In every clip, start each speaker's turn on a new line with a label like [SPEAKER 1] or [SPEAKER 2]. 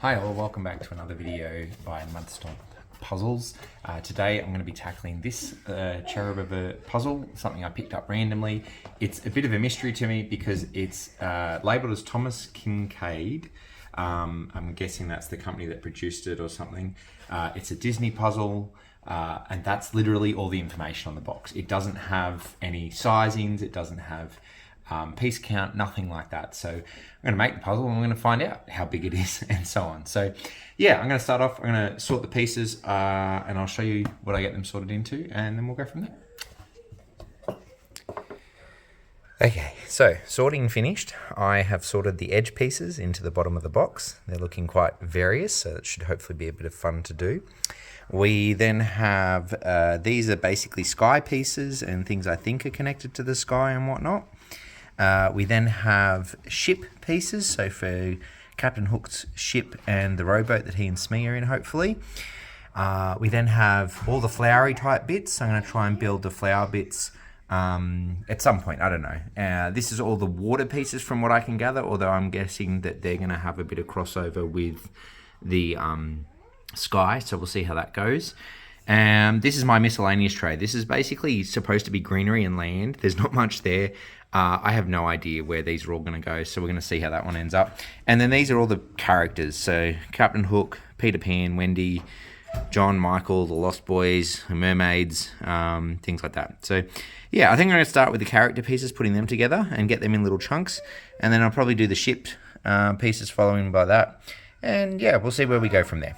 [SPEAKER 1] Hi all, welcome back to another video by Mudstone Puzzles. Today I'm going to be tackling this Cherry River puzzle, something I picked up randomly. It's a bit of a mystery to me because it's labelled as Thomas Kinkade. I'm guessing that's the company that produced it or something. It's a Disney puzzle. And that's literally all the information on the box. It doesn't have any sizings, it doesn't have piece count, nothing like that. So I'm going to make the puzzle and I'm going to find out how big it is and so on. So yeah, I'm going to start off, I'm going to sort the pieces and I'll show you what I get them sorted into and then we'll go from there.
[SPEAKER 2] Okay, so sorting finished. I have sorted the edge pieces into the bottom of the box. They're looking quite various, so it should hopefully be a bit of fun to do. We then have, these are basically sky pieces and things I think are connected to the sky and whatnot. We then have ship pieces, so for Captain Hook's ship and the rowboat that he and Smee are in, hopefully. We then have all the flowery type bits. I'm going to try and build the flower bits at some point, I don't know. This is all the water pieces from what I can gather, although I'm guessing that they're going to have a bit of crossover with the sky, so we'll see how that goes. This is my miscellaneous tray. This is basically supposed to be greenery and land. There's not much there. I have no idea where these are all going to go, so we're going to see how that one ends up. And then these are all the characters. So Captain Hook, Peter Pan, Wendy, John, Michael, the Lost Boys, the mermaids, things like that. So yeah, I think I'm going to start with the character pieces, putting them together and get them in little chunks. And then I'll probably do the ship pieces following by that. And yeah, we'll see where we go from there.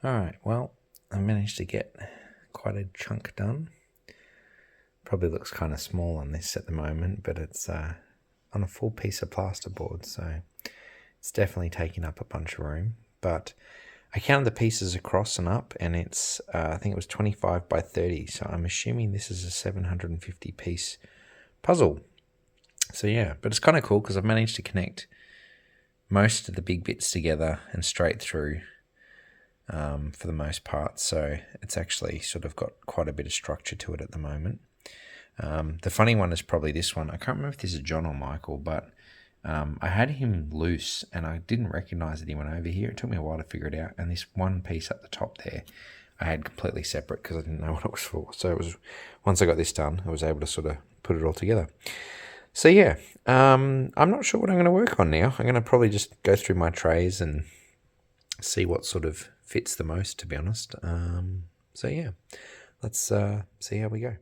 [SPEAKER 2] Alright, well, I managed to get quite a chunk done. Probably looks kind of small on this at the moment, but it's on a full piece of plasterboard, so it's definitely taking up a bunch of room. But I counted the pieces across and up, and it's I think it was 25 by 30, so I'm assuming this is a 750 piece puzzle. So yeah, but it's kind of cool because I've managed to connect most of the big bits together and straight through for the most part, so it's actually sort of got quite a bit of structure to it at the moment. The funny one is probably this one. I can't remember if this is John or Michael, but I had him loose and I didn't recognize that he went over here. It took me a while to figure it out, and this one piece up the top there, I had completely separate because I didn't know what it was for. So it was, once I got this done, I was able to sort of put it all together. So yeah, I'm not sure what I'm going to work on now. I'm going to probably just go through my trays and see what sort of fits the most, to be honest. So yeah, let's see how we go.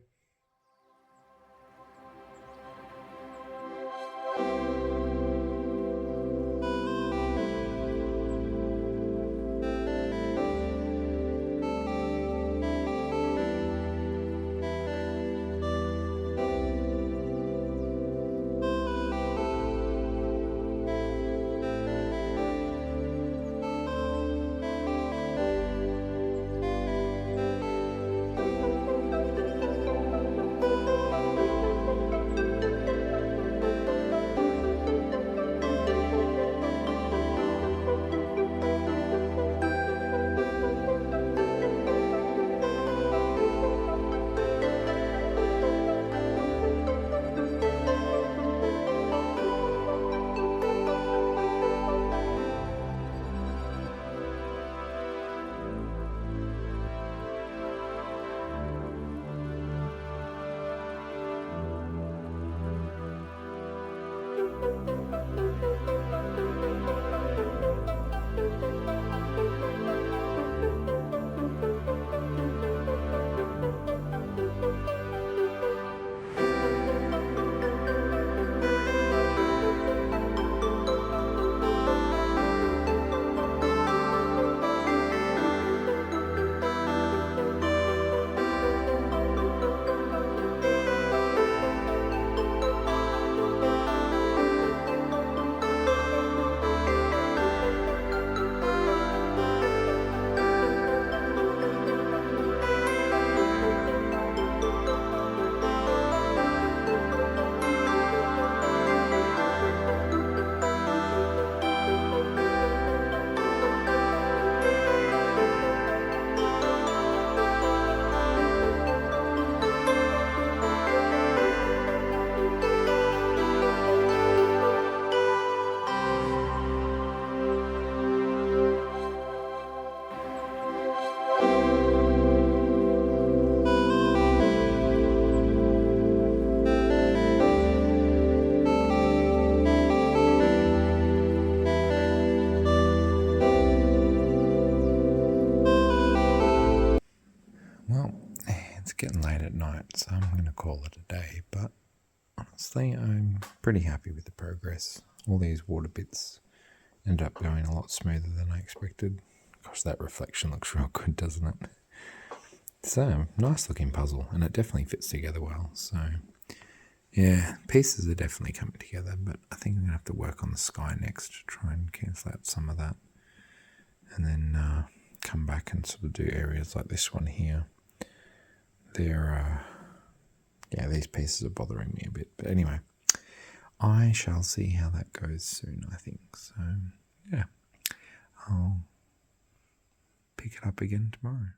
[SPEAKER 2] Well, it's getting late at night, so I'm going to call it a day, but honestly, I'm pretty happy with the progress. All these water bits end up going a lot smoother than I expected. Gosh, that reflection looks real good, doesn't it? So, nice looking puzzle, and it definitely fits together well. So, yeah, pieces are definitely coming together, but I think I'm going to have to work on the sky next to try and cancel out some of that. And then come back and sort of do areas like this one here. These pieces are bothering me a bit. But anyway, I shall see how that goes soon, I think. So, yeah, I'll pick it up again tomorrow.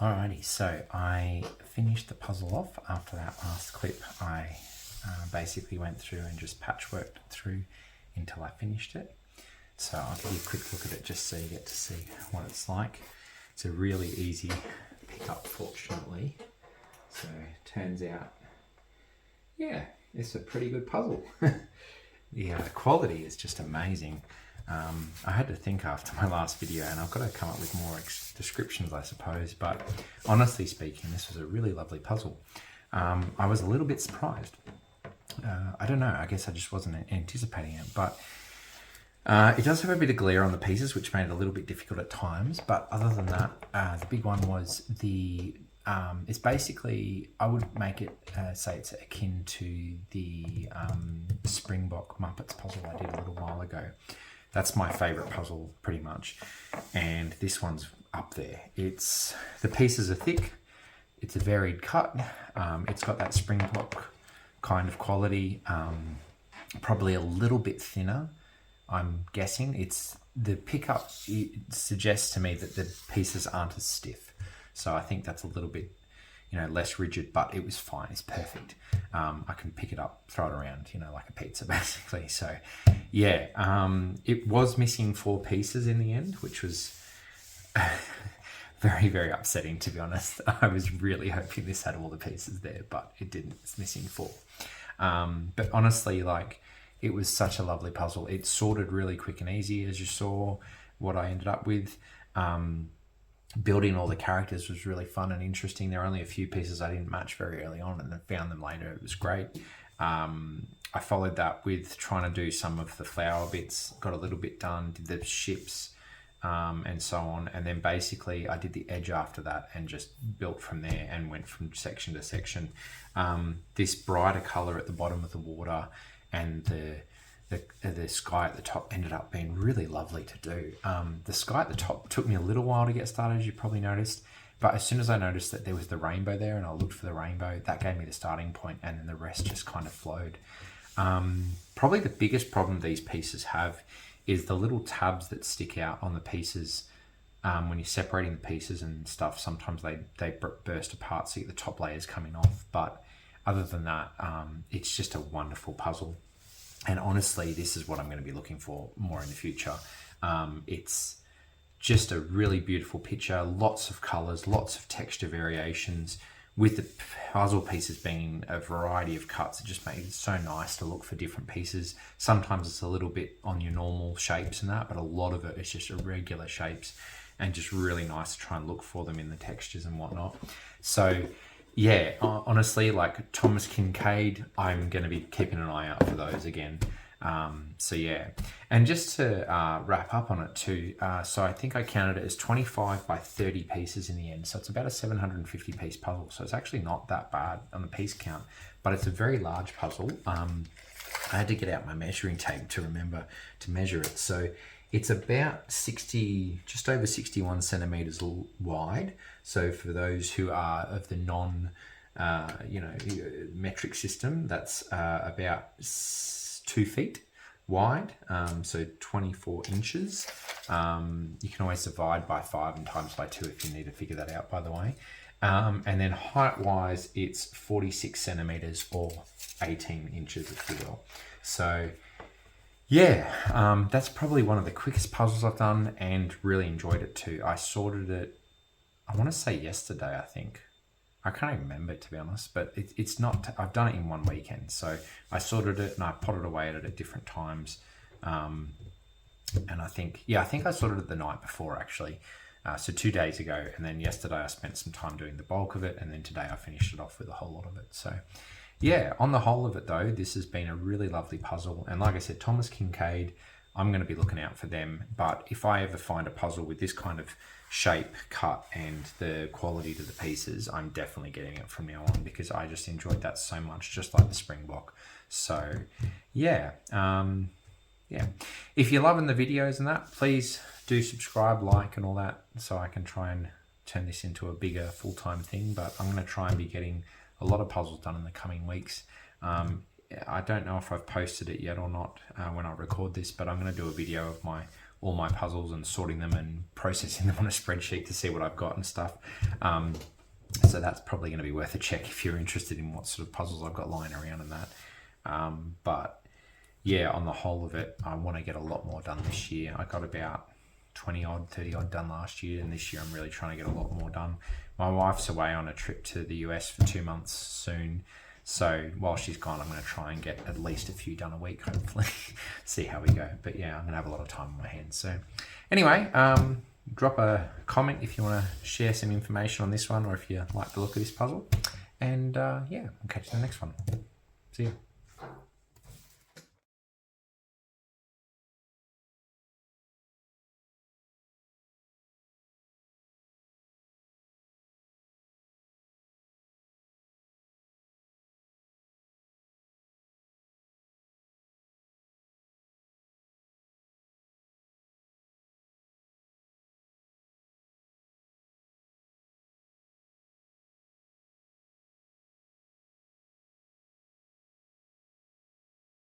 [SPEAKER 1] Alrighty, so I finished the puzzle off after that last clip. I basically went through and just patchworked through until I finished it. So I'll give you a quick look at it just so you get to see what it's like. It's a really easy pick up, fortunately. So turns out, yeah, it's a pretty good puzzle. The quality is just amazing. I had to think after my last video, and I've got to come up with more descriptions, I suppose, but honestly speaking, this was a really lovely puzzle. I was a little bit surprised. I don't know, I guess I just wasn't anticipating it, but it does have a bit of glare on the pieces, which made it a little bit difficult at times, but other than that, the big one was it's basically, I would make it, say it's akin to the Springbok Muppets puzzle I did a little while ago. That's my favourite puzzle, pretty much. And this one's up there. The pieces are thick. It's a varied cut. It's got that Springbok kind of quality. Probably a little bit thinner, I'm guessing. The pickup, it suggests to me that the pieces aren't as stiff. So I think that's a little bit, less rigid, but it was fine. It's perfect. I can pick it up, throw it around, like a pizza basically. So yeah, it was missing 4 pieces in the end, which was very, very upsetting, to be honest. I was really hoping this had all the pieces there, but it didn't. It's missing 4. But honestly, it was such a lovely puzzle. It sorted really quick and easy, as you saw what I ended up with. Building all the characters was really fun and interesting. There are only a few pieces I didn't match very early on, and then found them later. It was great. I followed that with trying to do some of the flower bits, got a little bit done, did the ships, and so on. And then basically I did the edge after that and just built from there and went from section to section. This brighter color at the bottom of the water and the sky at the top ended up being really lovely to do. The sky at the top took me a little while to get started, as you probably noticed, but as soon as I noticed that there was the rainbow there and I looked for the rainbow, that gave me the starting point, and then the rest just kind of flowed. Probably the biggest problem these pieces have is the little tabs that stick out on the pieces. When you're separating the pieces and stuff, sometimes they burst apart, so you get the top layers coming off, but other than that, it's just a wonderful puzzle. And honestly, this is what I'm going to be looking for more in the future. It's just a really beautiful picture, lots of colors, lots of texture variations, with the puzzle pieces being a variety of cuts. It just makes it so nice to look for different pieces. Sometimes it's a little bit on your normal shapes and that, but a lot of it is just irregular shapes and just really nice to try and look for them in the textures and whatnot. So yeah, honestly, like Thomas Kinkade, I'm going to be keeping an eye out for those again. So yeah, and just to wrap up on it too, so I think I counted it as 25 by 30 pieces in the end. So it's about a 750 piece puzzle. So it's actually not that bad on the piece count, but it's a very large puzzle. I had to get out my measuring tape to remember to measure it. So it's about just over 61 centimeters wide. So for those who are of the metric system, that's about 2 feet wide. So 24 inches. You can always divide by 5 and times by 2 if you need to figure that out, by the way. And then height wise, it's 46 centimeters or 18 inches, if you will. So yeah, that's probably one of the quickest puzzles I've done and really enjoyed it too. I sorted it, I want to say yesterday, I think. I can't even remember, to be honest, but it's not, I've done it in one weekend. So I sorted it and I potted away at it at different times. And I think I sorted it the night before, actually. So 2 days ago, and then yesterday I spent some time doing the bulk of it, and then today I finished it off with a whole lot of it. So yeah, on the whole of it though, this has been a really lovely puzzle. And like I said, Thomas Kinkade, I'm going to be looking out for them. But if I ever find a puzzle with this kind of shape, cut, and the quality to the pieces, I'm definitely getting it from now on, because I just enjoyed that so much, just like the Springbok. So yeah, if you're loving the videos and that, please do subscribe, like, and all that, so I can try and turn this into a bigger full-time thing. But I'm going to try and be getting a lot of puzzles done in the coming weeks. I don't know if I've posted it yet or not when I record this, but I'm going to do a video of my all my puzzles and sorting them and processing them on a spreadsheet to see what I've got and stuff. So that's probably going to be worth a check if you're interested in what sort of puzzles I've got lying around and that. But yeah, on the whole of it, I want to get a lot more done this year. I got about 20 odd, 30 odd done last year, and this year I'm really trying to get a lot more done. My wife's away on a trip to the US for 2 months soon. So while she's gone, I'm going to try and get at least a few done a week, hopefully. See how we go. But yeah, I'm going to have a lot of time on my hands. So anyway, drop a comment if you want to share some information on this one, or if you like the look of this puzzle. And yeah, I'll catch you in the next one. See you.